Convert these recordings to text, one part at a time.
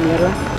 meron.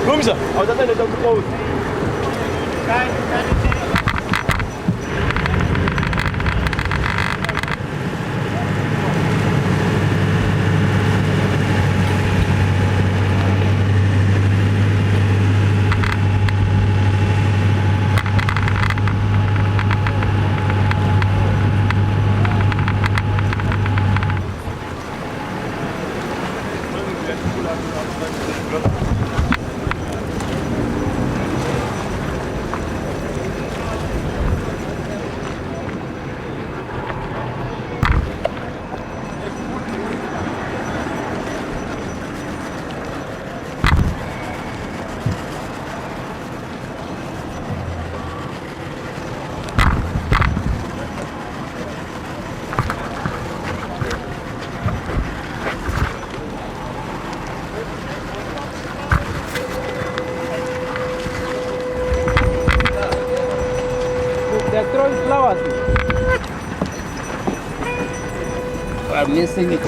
Noem ze. Oh, dat is ook groot. Kijk, I'm missing it.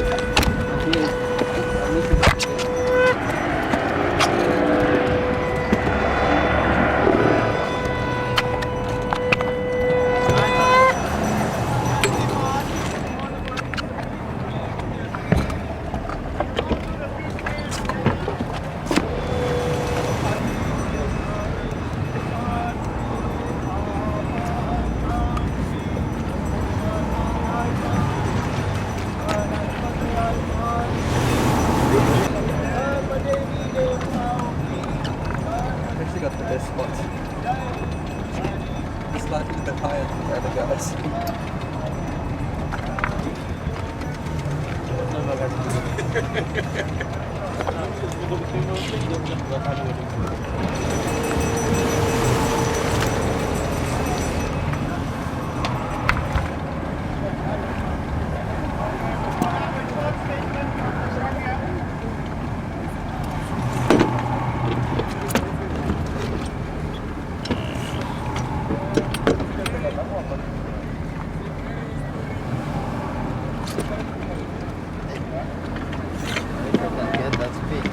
Yes. Get that speech.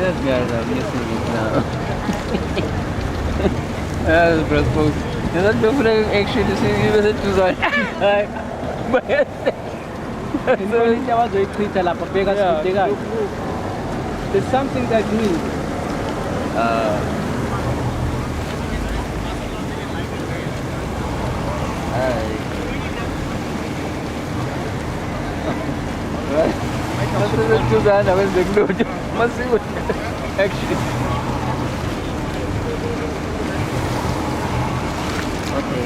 These guys are missing it now. That's proposed. Neden böyle actually sinirli to sein? There's something that means. To sein, aber es ist gut. Masih actually. Okay.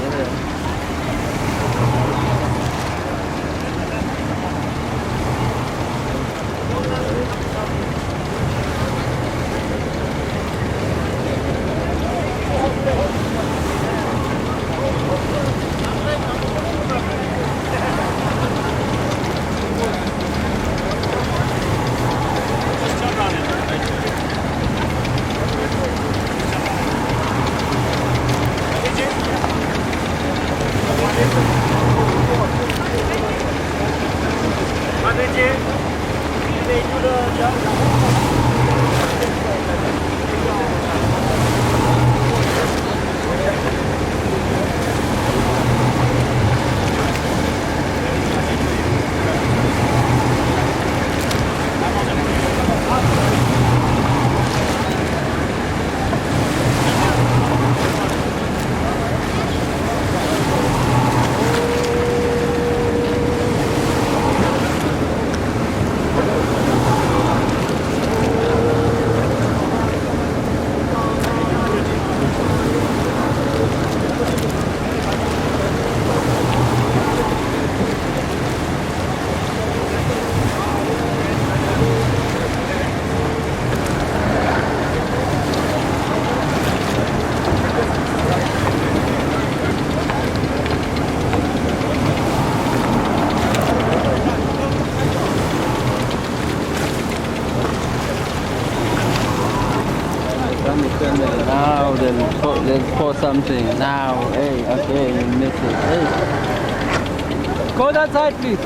Now they'll pour something. Now, hey, okay, you miss it. Hey. Go that side, please.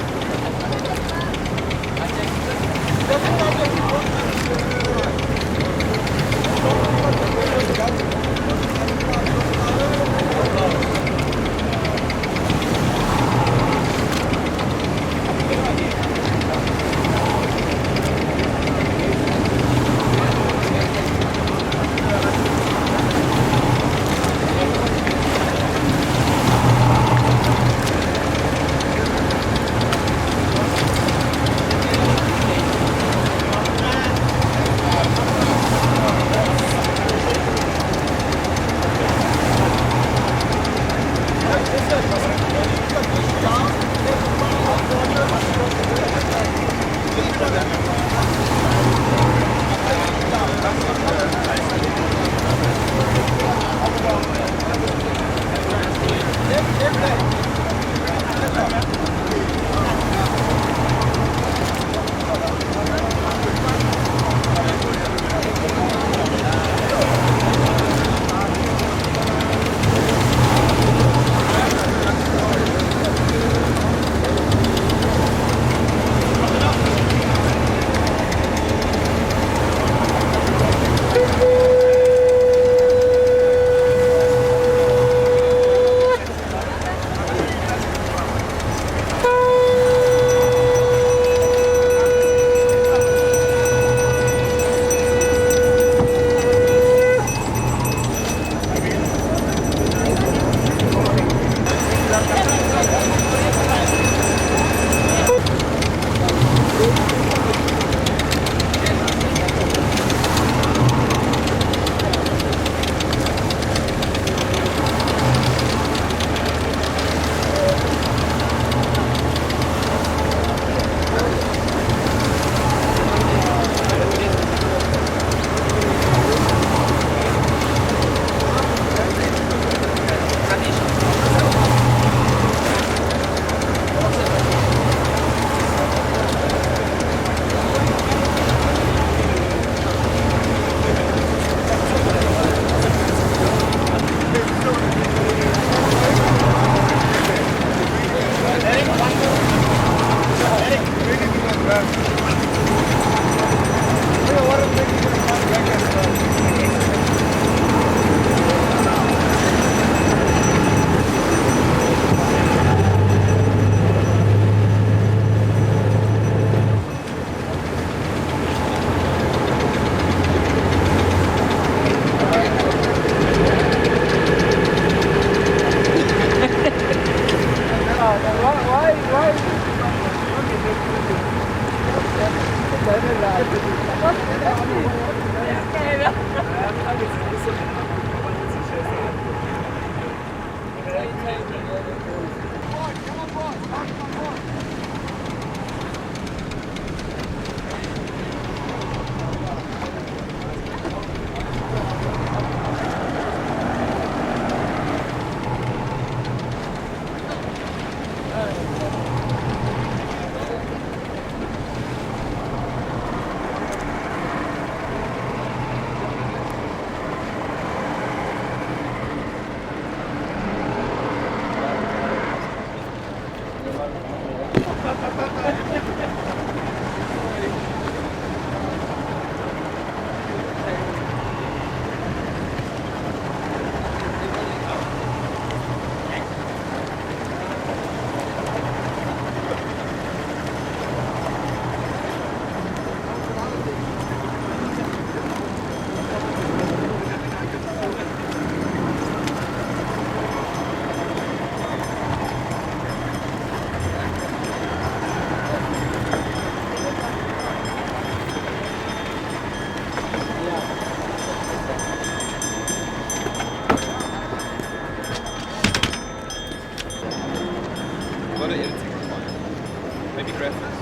Maybe breakfast.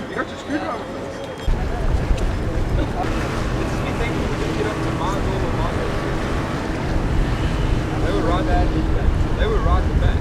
You got your screwdriver. You think you can get up to Mongol or Mongol? They would rock that. They would rock the back.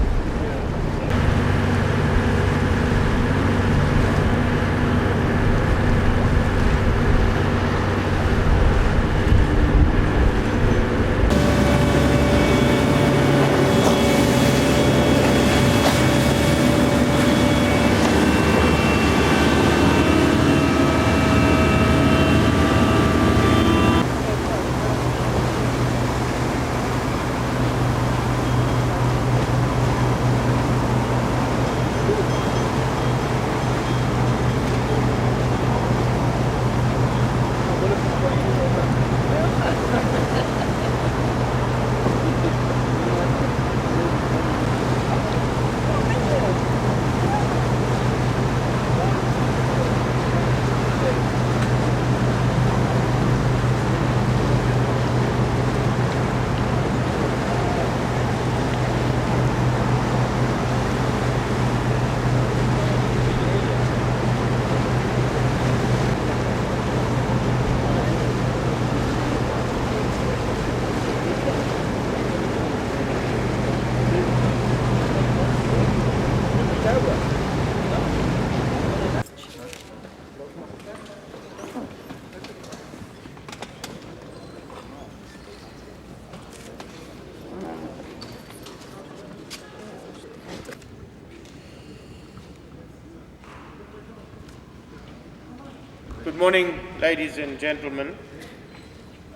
Good morning, ladies and gentlemen.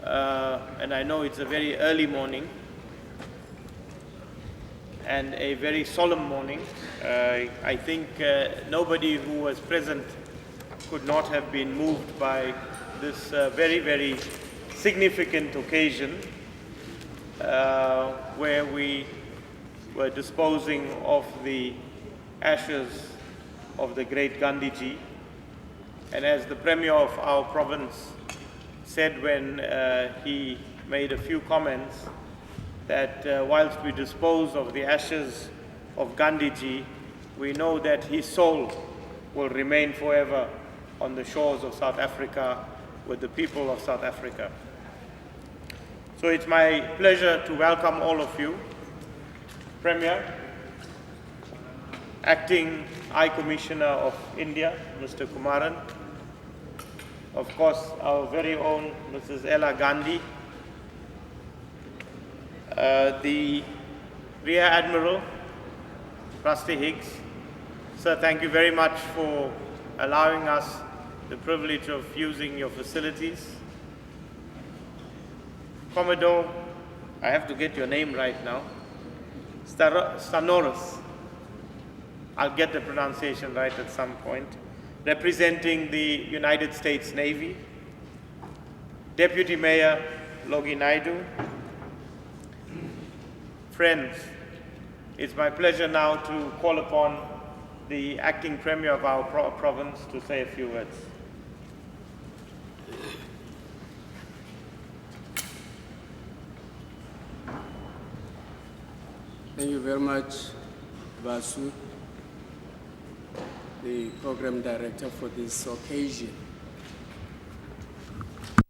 And I know it's a very early morning and a very solemn morning. I think nobody who was present could not have been moved by this very, very significant occasion where we were disposing of the ashes of the great Gandhiji. And as the Premier of our province said when he made a few comments, that whilst we dispose of the ashes of Gandhiji, we know that his soul will remain forever on the shores of South Africa with the people of South Africa. So it's my pleasure to welcome all of you, Premier, Acting High Commissioner of India, Mr. Kumaran, of course our very own Mrs. Ella Gandhi, the Rear Admiral, Rusty Higgs. Sir, thank you very much for allowing us the privilege of using your facilities. Commodore, I have to get your name right now, Stanoris. I'll get the pronunciation right at some point. Representing the United States Navy, Deputy Mayor Logi Naidu, friends, it's my pleasure now to call upon the acting Premier of our province to say a few words. Thank you very much, Vasu, the Program Director, for this occasion.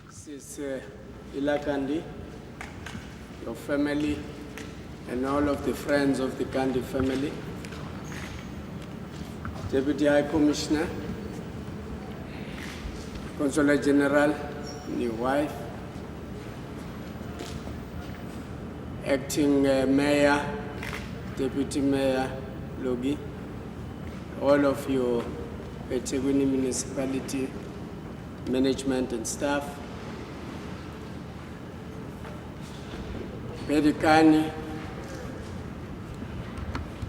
This is Gandhi, your family, and all of the friends of the Gandhi family. Deputy High Commissioner, Consular General, and your wife, Acting Mayor, Deputy Mayor Logi, all of your eThekwini municipality management and staff, Medikani,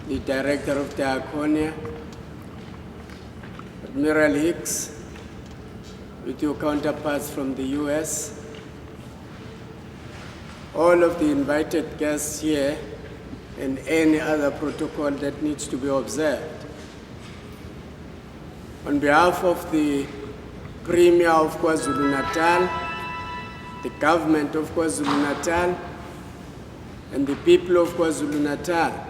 the Director of Diaconia, Admiral Hicks, with your counterparts from the US, all of the invited guests here, and any other protocol that needs to be observed. On behalf of the Premier of KwaZulu-Natal, the government of KwaZulu-Natal, and the people of KwaZulu-Natal,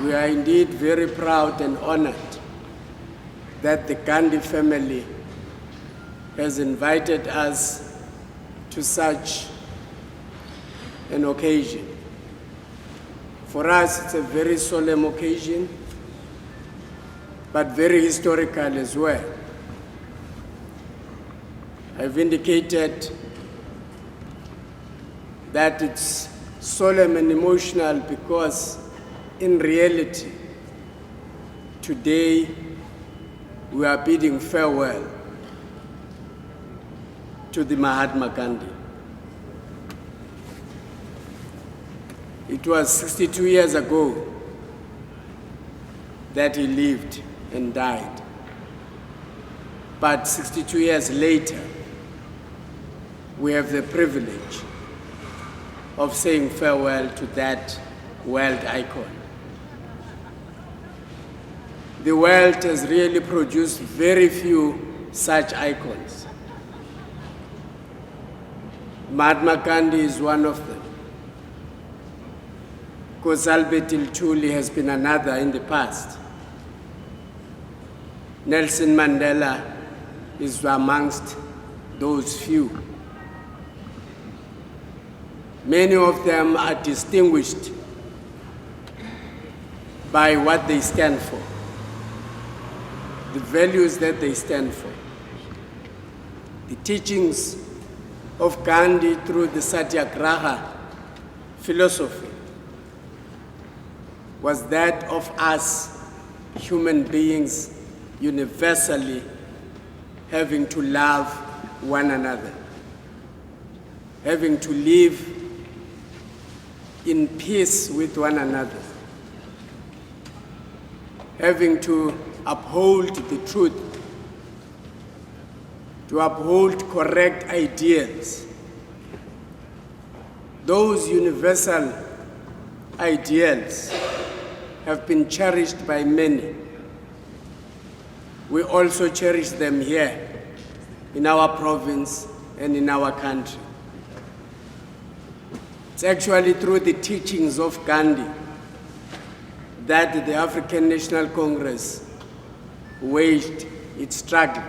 we are indeed very proud and honored that the Gandhi family has invited us to such an occasion. For us, it's a very solemn occasion, but very historical as well. I've indicated that it's solemn and emotional because in reality, today we are bidding farewell to the Mahatma Gandhi. It was 62 years ago that he lived and died. But 62 years later, we have the privilege of saying farewell to that world icon. The world has really produced very few such icons. Mahatma Gandhi is one of them. Albert Iltuli has been another in the past. Nelson Mandela is amongst those few. Many of them are distinguished by what they stand for, the values that they stand for. The teachings of Gandhi through the Satyagraha philosophy was that of us human beings universally having to love one another, having to live in peace with one another, having to uphold the truth, to uphold correct ideals. Those universal ideals have been cherished by many. We also cherish them here in our province and in our country. It's actually through the teachings of Gandhi that the African National Congress waged its struggle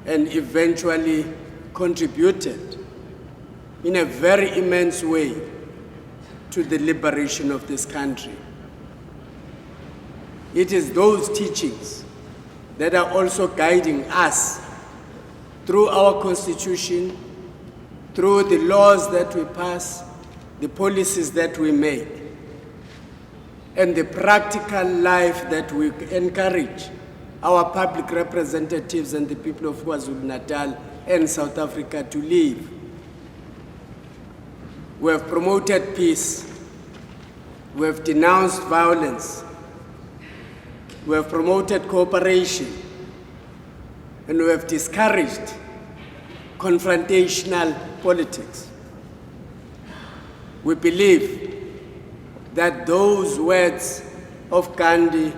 and eventually contributed in a very immense way to the liberation of this country. It is those teachings that are also guiding us through our Constitution, through the laws that we pass, the policies that we make, and the practical life that we encourage our public representatives and the people of KwaZulu-Natal and South Africa to live. We have promoted peace. We have denounced violence. We have promoted cooperation. And we have discouraged confrontational politics. We believe that those words of Gandhi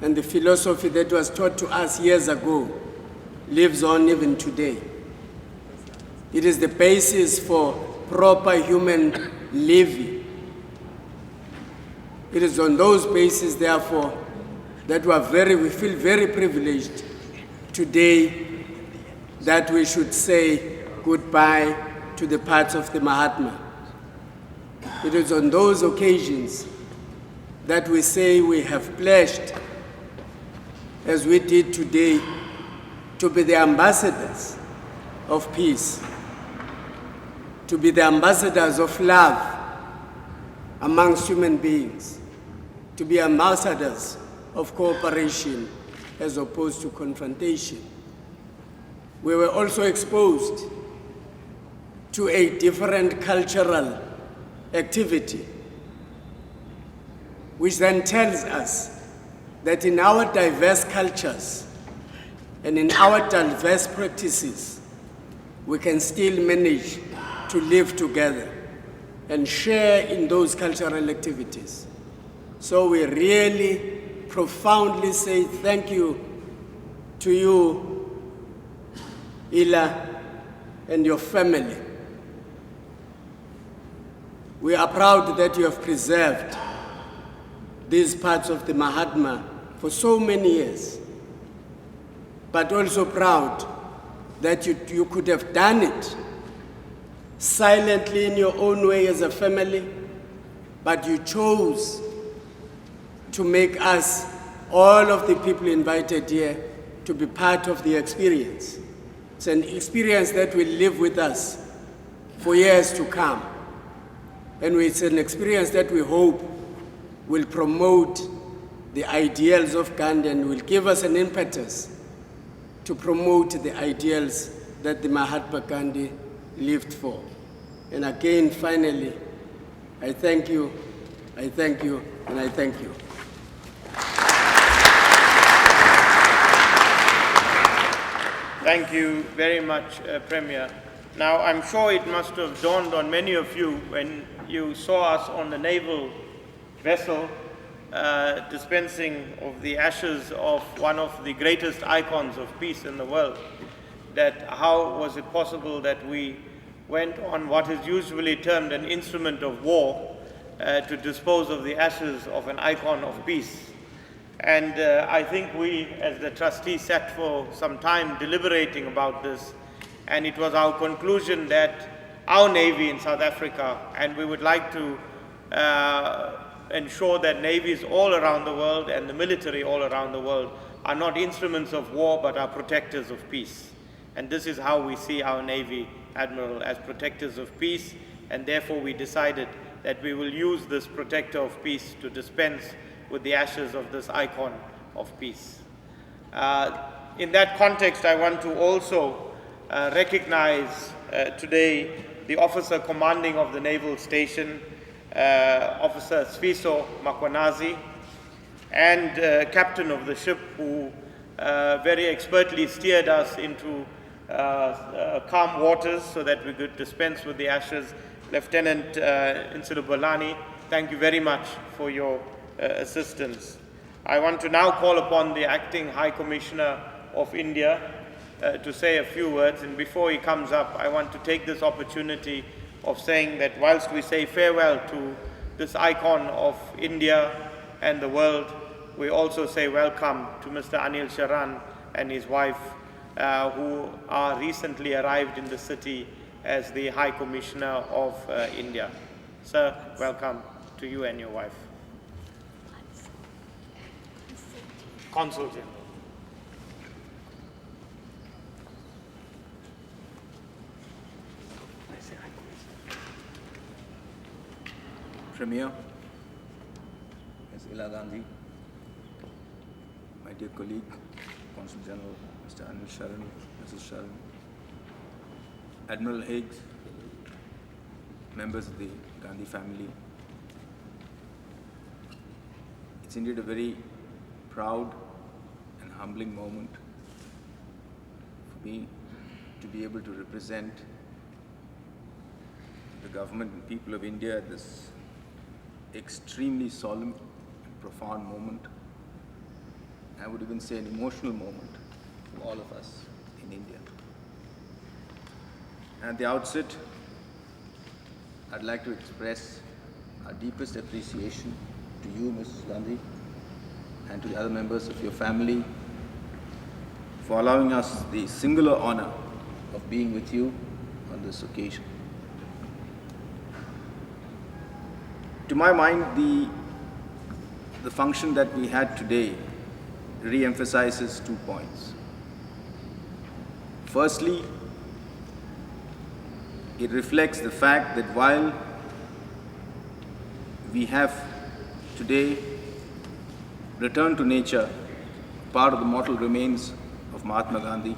and the philosophy that was taught to us years ago lives on even today. It is the basis for proper human living. It is on those bases, therefore, that we feel very privileged today that we should say goodbye to the parts of the Mahatma. It is on those occasions that we say we have pledged, as we did today, to be the ambassadors of peace, to be the ambassadors of love amongst human beings, to be ambassadors of cooperation as opposed to confrontation. We were also exposed to a different cultural activity, which then tells us that in our diverse cultures and in our diverse practices, we can still manage to live together and share in those cultural activities. So we really profoundly say thank you to you, Ila, and your family. We are proud that you have preserved these parts of the Mahatma for so many years, but also proud that you could have done it silently in your own way as a family, but you chose to make us, all of the people invited here, to be part of the experience. It's an experience that will live with us for years to come. And it's an experience that we hope will promote the ideals of Gandhi and will give us an impetus to promote the ideals that the Mahatma Gandhi lived for. And again, finally, I thank you, and I thank you. Thank you very much, Premier. Now, I'm sure it must have dawned on many of you when you saw us on the naval vessel dispensing of the ashes of one of the greatest icons of peace in the world, that how was it possible that we went on what is usually termed an instrument of war to dispose of the ashes of an icon of peace. And I think we, as the trustees, sat for some time deliberating about this, and it was our conclusion that our Navy in South Africa, and we would like to ensure that navies all around the world and the military all around the world are not instruments of war but are protectors of peace. And this is how we see our Navy, Admiral, as protectors of peace, and therefore we decided that we will use this protector of peace to dispense with the ashes of this icon of peace. In that context, I want to also recognize today the officer commanding of the naval station, Officer Sfiso Makwanazi, and captain of the ship who very expertly steered us into calm waters so that we could dispense with the ashes. Lieutenant Insilubalani, thank you very much for your assistance. I want to now call upon the Acting High Commissioner of India to say a few words, and before he comes up, I want to take this opportunity of saying that whilst we say farewell to this icon of India and the world, we also say welcome to Mr. Anil Sharan and his wife, who are recently arrived in the city as the High Commissioner of India. Sir, welcome to you and your wife. Consul General. Premier, Ms. Ila Gandhi, my dear colleague, Consul General Mr. Anil Sharan, Mrs. Sharan, Admiral Higgs, members of the Gandhi family. It's indeed a very proud and humbling moment for me to be able to represent the government and people of India at this extremely solemn and profound moment. I would even say an emotional moment for all of us in India. At the outset, I'd like to express our deepest appreciation to you, Ms. Gandhi, and to the other members of your family for allowing us the singular honor of being with you on this occasion. To my mind, the function that we had today re-emphasizes 2 points. Firstly, it reflects the fact that while we have today returned to nature part of the mortal remains of Mahatma Gandhi,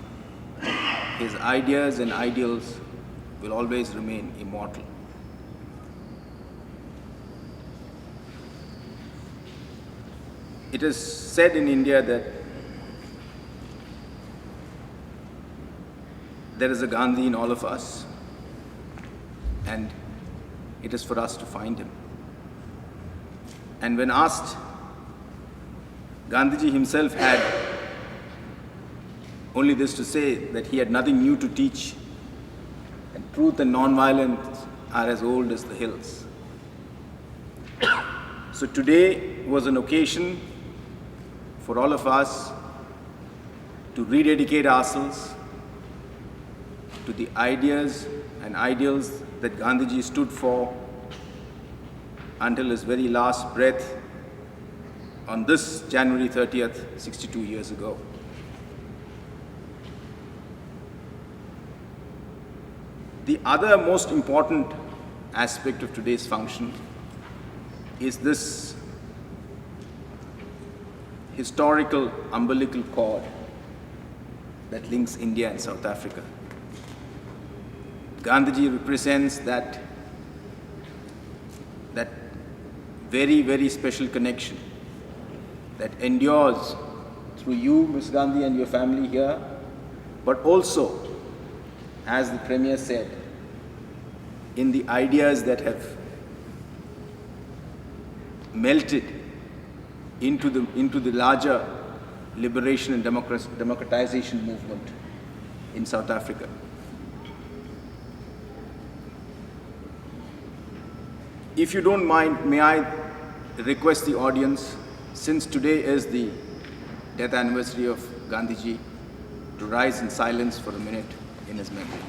his ideas and ideals will always remain immortal. It is said in India that there is a Gandhi in all of us, and it is for us to find him. And when asked, Gandhiji himself had only this to say, that he had nothing new to teach, and truth and non-violence are as old as the hills. So today was an occasion for all of us to rededicate ourselves to the ideas and ideals that Gandhiji stood for until his very last breath on this January 30th, 62 years ago. The other most important aspect of today's function is this historical umbilical cord that links India and South Africa. Gandhiji represents that very, very special connection that endures through you, Ms. Gandhi, and your family here, but also, as the Premier said, in the ideas that have melted into the larger liberation and democratization movement in South Africa. If you don't mind, may I request the audience, since today is the death anniversary of Gandhiji, to rise in silence for a minute in his memory.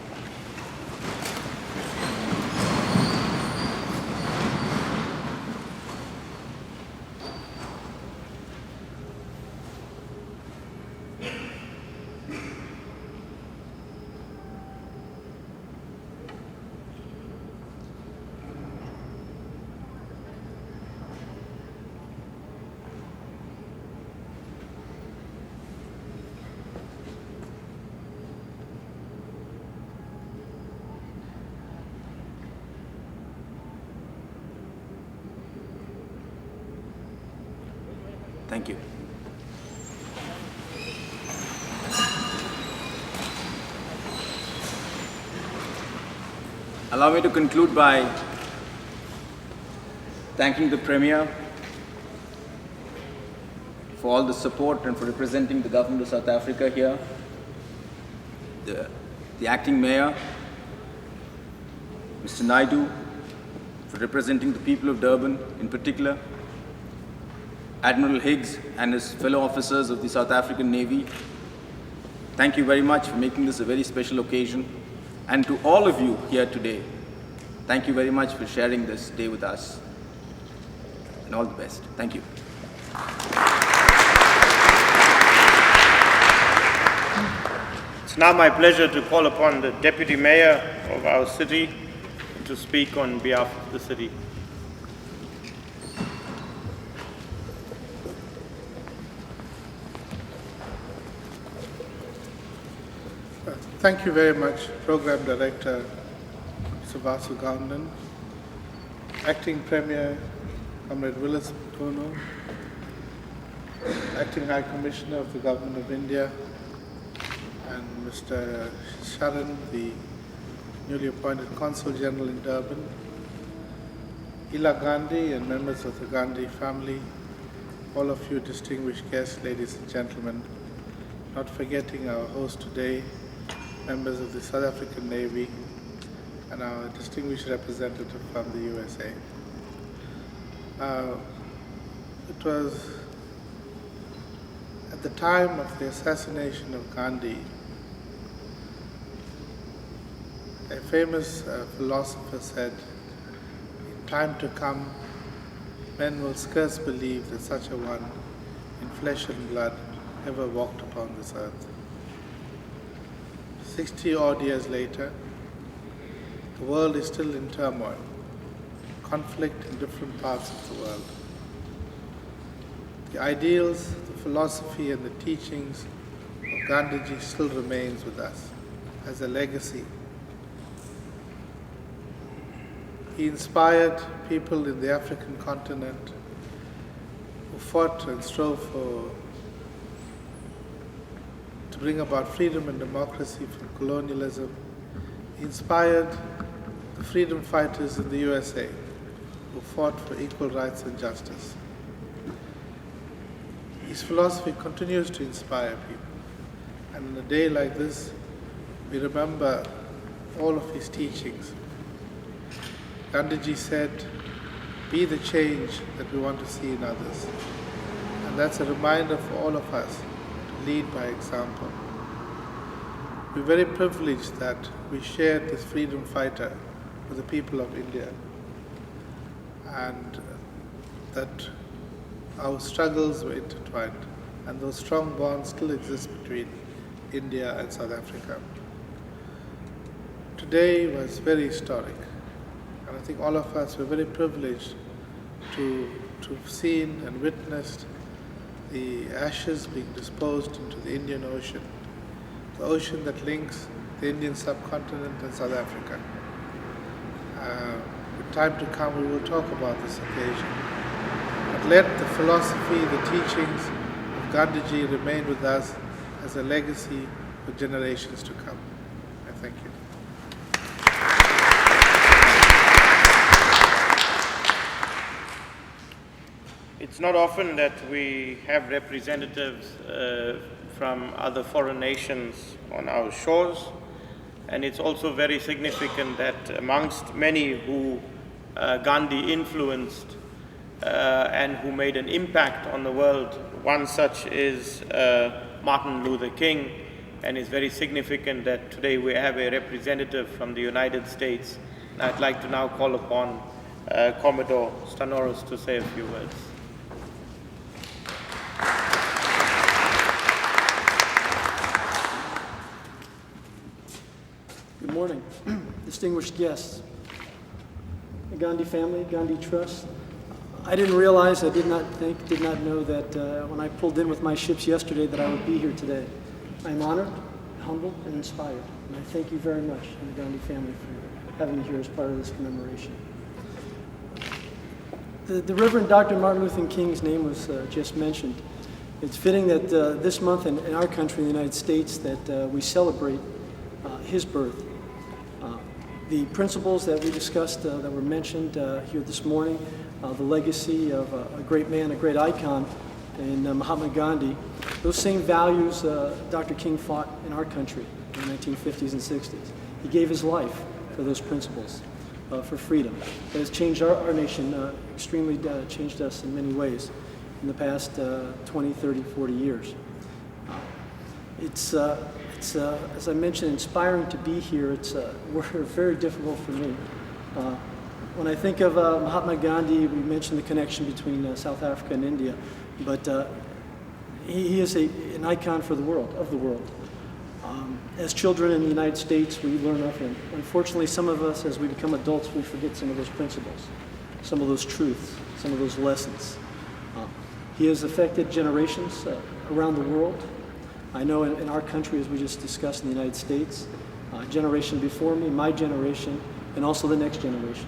Thank you. Allow me to conclude by thanking the Premier for all the support and for representing the government of South Africa here, the acting Mayor, Mr. Naidu, for representing the people of Durban in particular, Admiral Higgs and his fellow officers of the South African Navy. Thank you very much for making this a very special occasion. And to all of you here today, thank you very much for sharing this day with us. And all the best. Thank you. It's now my pleasure to call upon the Deputy Mayor of our city to speak on behalf of the city. Thank you very much, Program Director Savasu Gandhan, Acting Premier Comrade Willis Tono, Acting High Commissioner of the Government of India, and Mr. Sharan, the newly appointed Consul General in Durban, Ila Gandhi and members of the Gandhi family, all of you distinguished guests, ladies and gentlemen, not forgetting our host today, members of the South African Navy, and our distinguished representative from the USA. It was at the time of the assassination of Gandhi, a famous philosopher said, "In time to come, men will scarce believe that such a one in flesh and blood ever walked upon this earth." 60-odd years later, the world is still in turmoil, conflict in different parts of the world. The ideals, the philosophy, and the teachings of Gandhiji still remains with us as a legacy. He inspired people in the African continent who fought and strove to bring about freedom and democracy from colonialism. He inspired the freedom fighters in the USA who fought for equal rights and justice. His philosophy continues to inspire people. And on a day like this, we remember all of his teachings. Gandhiji said, "Be the change that we want to see in others." And that's a reminder for all of us to lead by example. We're very privileged that we shared this freedom fighter with the people of India, and that our struggles were intertwined, and those strong bonds still exist between India and South Africa. Today was very historic, and I think all of us were very privileged to have seen and witnessed the ashes being disposed into the Indian Ocean, the ocean that links the Indian subcontinent and South Africa. In time to come, we will talk about this occasion. But let the philosophy, the teachings of Gandhiji remain with us as a legacy for generations to come. I thank you. It's not often that we have representatives from other foreign nations on our shores, and it's also very significant that amongst many who Gandhi influenced and who made an impact on the world, one such is Martin Luther King, and it's very significant that today we have a representative from the United States. And I'd like to now call upon Commodore Stanoros to say a few words. Good morning, distinguished guests, the Gandhi family, Gandhi Trust. I didn't realize, did not know that when I pulled in with my ships yesterday that I would be here today. I'm honored, humbled, and inspired. And I thank you very much, and the Gandhi family, for having me here as part of this commemoration. The Reverend Dr. Martin Luther King's name was just mentioned. It's fitting that this month in our country, in the United States, that we celebrate his birth. The principles that we discussed, that were mentioned here this morning, the legacy of a great man, a great icon in Mahatma Gandhi, those same values Dr. King fought in our country in the 1950s and 60s. He gave his life for those principles, for freedom. That has changed our nation, extremely changed us in many ways in the past 20, 30, 40 years. It's as I mentioned, inspiring to be here. It's very difficult for me. When I think of Mahatma Gandhi, we mentioned the connection between South Africa and India, but he is an icon for the world. As children in the United States, we learn of him. Unfortunately, some of us, as we become adults, we forget some of those principles, some of those truths, some of those lessons. He has affected generations around the world. I know in our country, as we just discussed in the United States, generation before me, my generation, and also the next generation.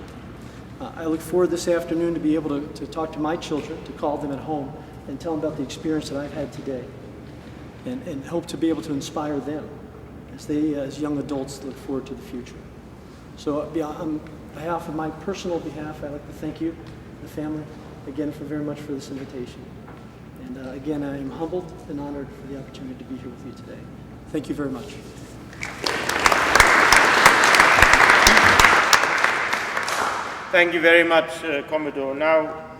I look forward this afternoon to be able to talk to my children, to call them at home, and tell them about the experience that I've had today, and hope to be able to inspire them as they, as young adults, look forward to the future. So on behalf of my personal behalf, I'd like to thank you, the family, again very much for this invitation. And again, I am humbled and honored for the opportunity to be here with you today. Thank you very much. Thank you very much, Commodore. Now,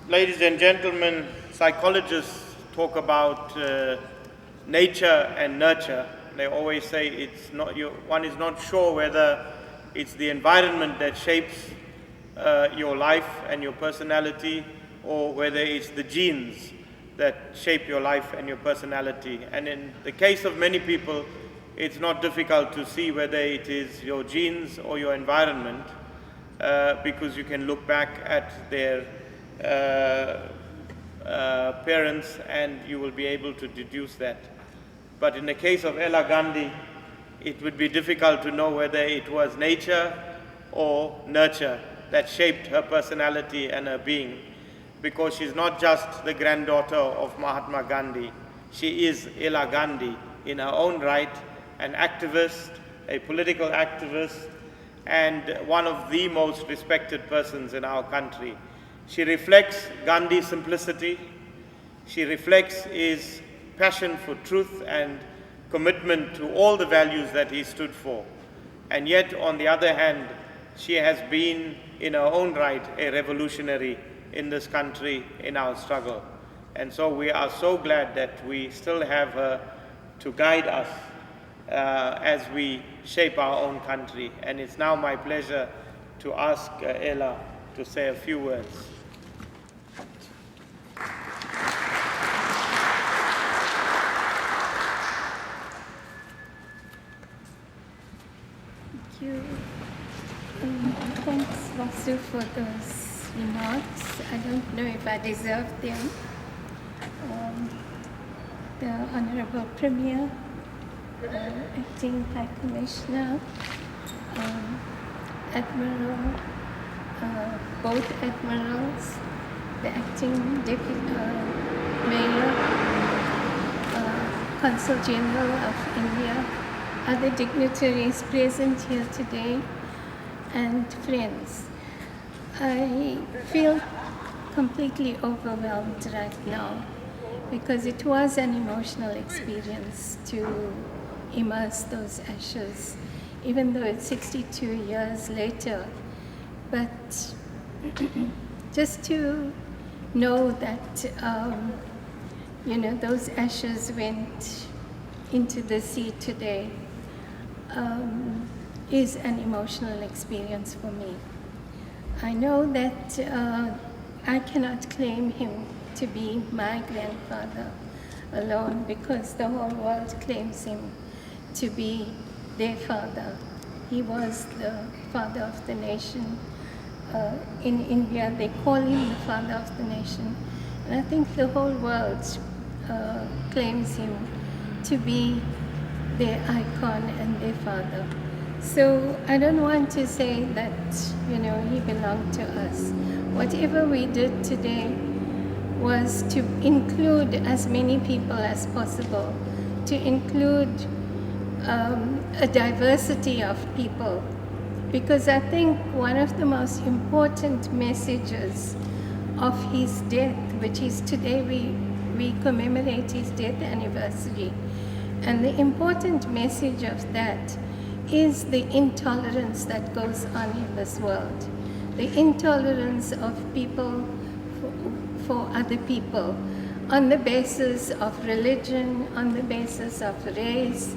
ladies and gentlemen, psychologists talk about nature and nurture. They always say it's not, one is not sure whether it's the environment that shapes your life and your personality, or whether it's the genes that shape your life and your personality. And in the case of many people, it's not difficult to see whether it is your genes or your environment, because you can look back at their parents and you will be able to deduce that. But in the case of Ella Gandhi, it would be difficult to know whether it was nature or nurture that shaped her personality and her being, because she's not just the granddaughter of Mahatma Gandhi. She is Ella Gandhi in her own right, an activist, a political activist, and one of the most respected persons in our country. She reflects Gandhi's simplicity. She reflects his passion for truth and commitment to all the values that he stood for. And yet, on the other hand, she has been, in her own right, a revolutionary in this country, in our struggle. And so we are so glad that we still have her to guide us as we shape our own country. And it's now my pleasure to ask Ella to say a few words. Thank you. Thanks, Vasu, for those remarks. I don't know if I deserve them. The Honorable Premier, Acting High Commissioner, Admiral, both Admirals, the Acting Deputy Mayor, Consul General of India, other dignitaries present here today, and friends. I feel completely overwhelmed right now because it was an emotional experience to immerse those ashes, even though it's 62 years later. But just to know that, those ashes went into the sea today is an emotional experience for me. I know that I cannot claim him to be my grandfather alone, because the whole world claims him to be their father. He was the father of the nation. In India, they call him the father of the nation. And I think the whole world claims him to be their icon and their father. So I don't want to say that, he belonged to us. Whatever we did today was to include as many people as possible, to include a diversity of people. Because I think one of the most important messages of his death, which is today we commemorate his death anniversary, and the important message of that is the intolerance that goes on in this world. The intolerance of people for other people on the basis of religion, on the basis of race,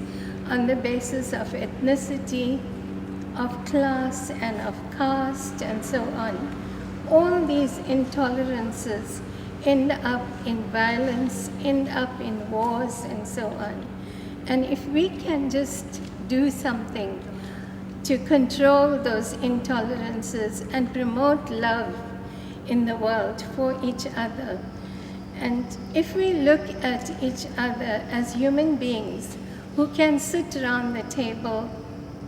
on the basis of ethnicity, of class and of caste and so on. All these intolerances end up in violence, end up in wars and so on. And if we can just do something to control those intolerances and promote love in the world for each other, and if we look at each other as human beings who can sit around the table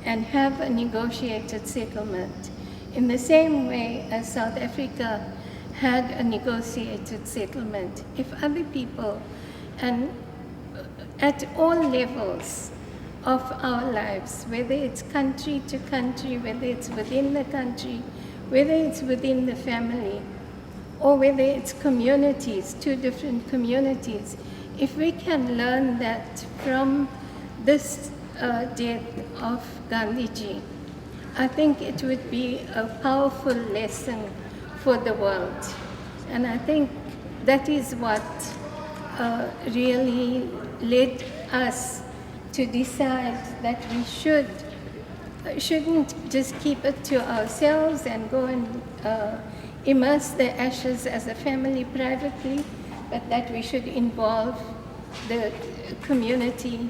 and have a negotiated settlement, in the same way as South Africa had a negotiated settlement, if other people, and at all levels, of our lives, whether it's country to country, whether it's within the country, whether it's within the family, or whether it's communities, two different communities. If we can learn that from this death of Gandhiji, I think it would be a powerful lesson for the world. And I think that is what really led us to decide that we shouldn't just keep it to ourselves and go and immerse the ashes as a family privately, but that we should involve the community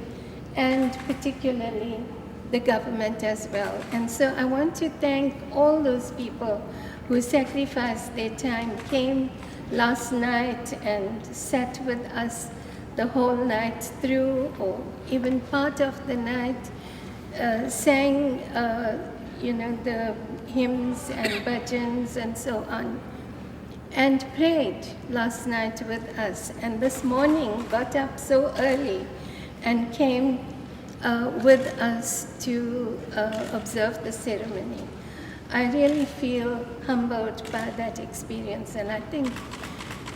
and particularly the government as well. And so I want to thank all those people who sacrificed their time, came last night and sat with us the whole night through, or even part of the night, sang the hymns and bhajans and so on, and prayed last night with us. And this morning got up so early and came with us to observe the ceremony. I really feel humbled by that experience, and I think,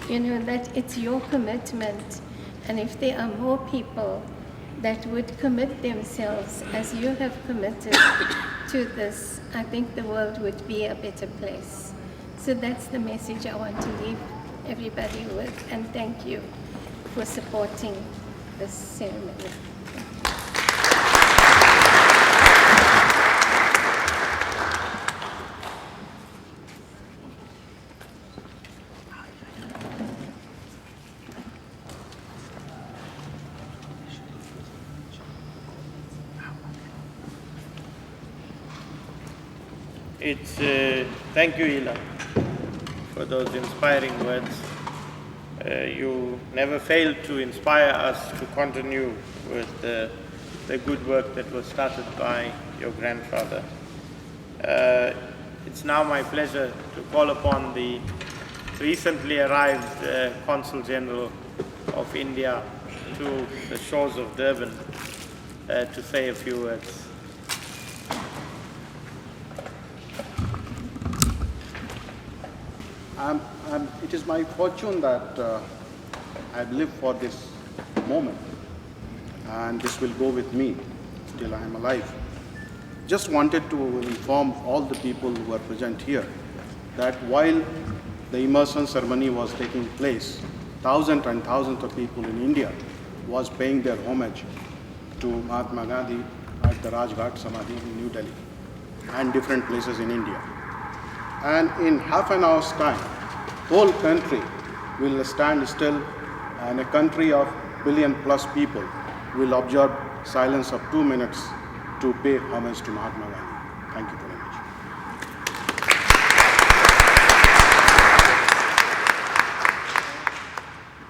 that it's your commitment. And if there are more people that would commit themselves as you have committed to this, I think the world would be a better place. So that's the message I want to leave everybody with, and thank you for supporting this ceremony. Thank you, Ila, for those inspiring words. You never failed to inspire us to continue with the good work that was started by your grandfather. It's now my pleasure to call upon the recently arrived Consul General of India to the shores of Durban to say a few words. It is my fortune that I've lived for this moment, and this will go with me till I am alive. Just wanted to inform all the people who are present here that while the immersion ceremony was taking place, thousands and thousands of people in India was paying their homage to Mahatma Gandhi at the Rajghat Samadhi in New Delhi and different places in India. And in half an hour's time, whole country will stand still, and a country of billion-plus people will observe silence of 2 minutes to pay homage to Mahatma Gandhi. Thank you very much.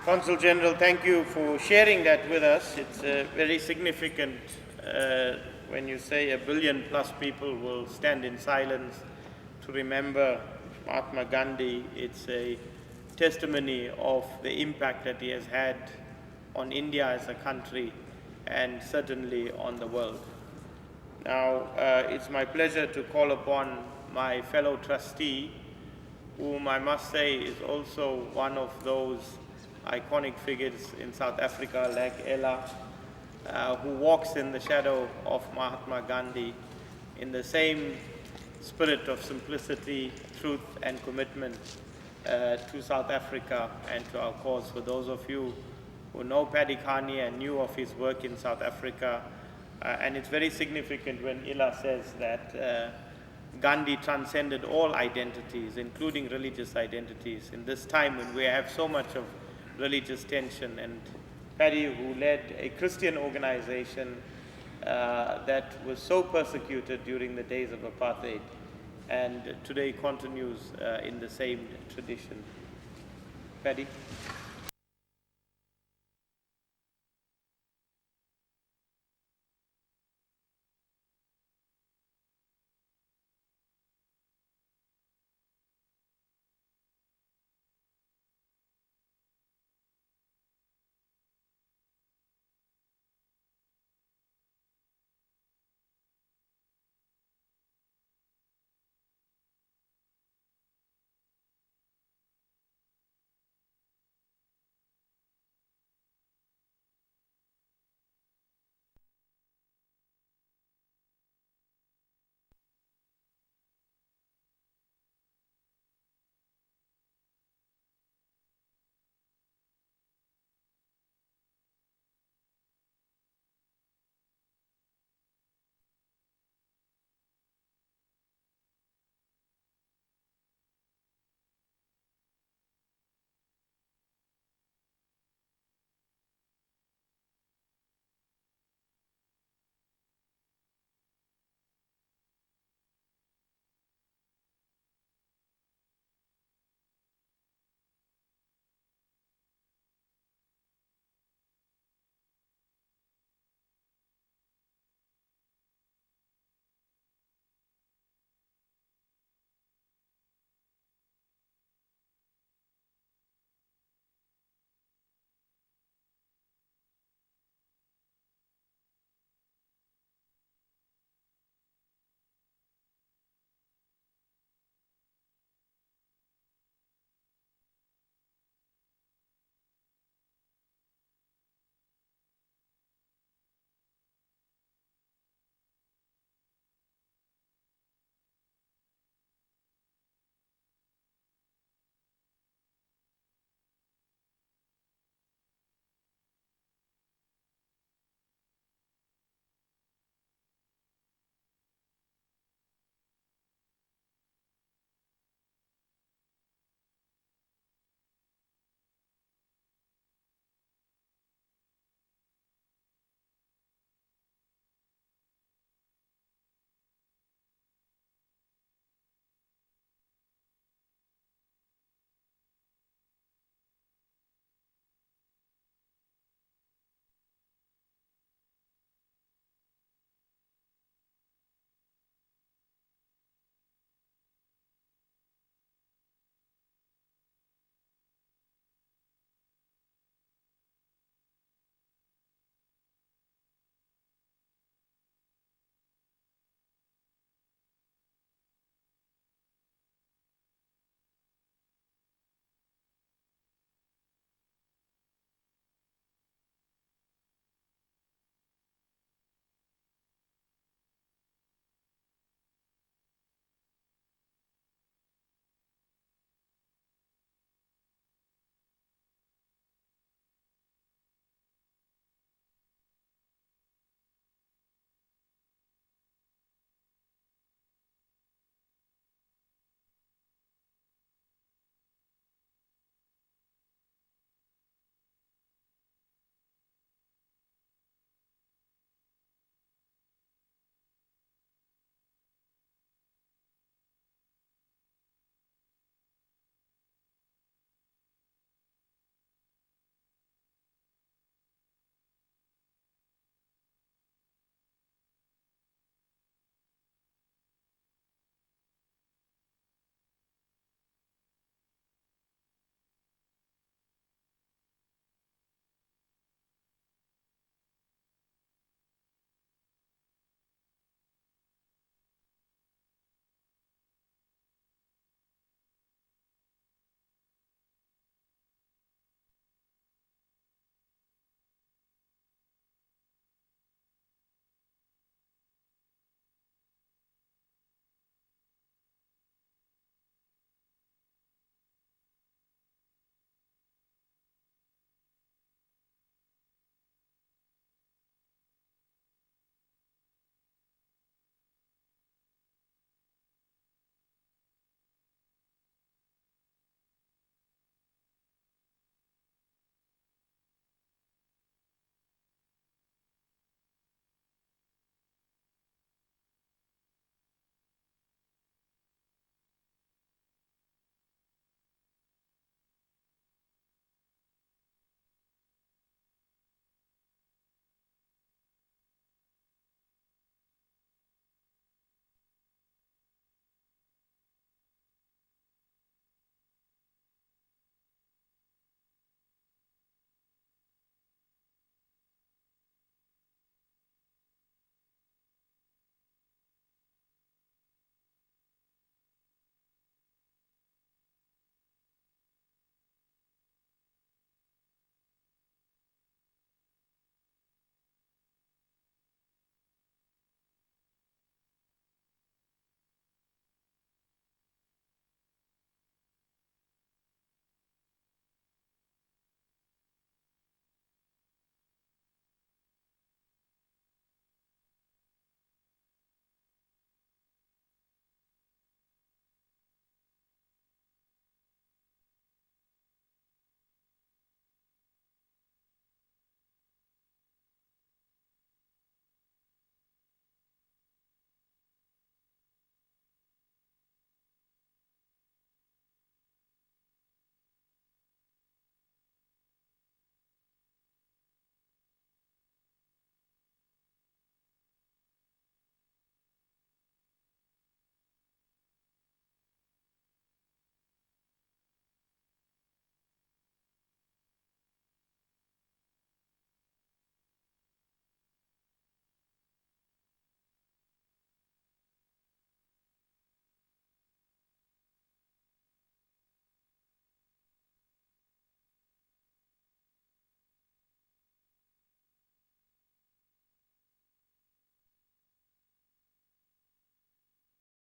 Consul General, thank you for sharing that with us. It's very significant when you say 1 billion plus people will stand in silence to remember Mahatma Gandhi. It's a testimony of the impact that he has had on India as a country and certainly on the world. Now, it's my pleasure to call upon my fellow trustee, whom I must say is also one of those iconic figures in South Africa, like Ella, who walks in the shadow of Mahatma Gandhi in the same spirit of simplicity, truth, and commitment to South Africa and to our cause. For those of you who know Paddy Carney and knew of his work in South Africa, and it's very significant when Ila says that Gandhi transcended all identities, including religious identities, in this time when we have so much of religious tension. And Paddy, who led a Christian organization that was so persecuted during the days of apartheid, and today continues in the same tradition. Paddy?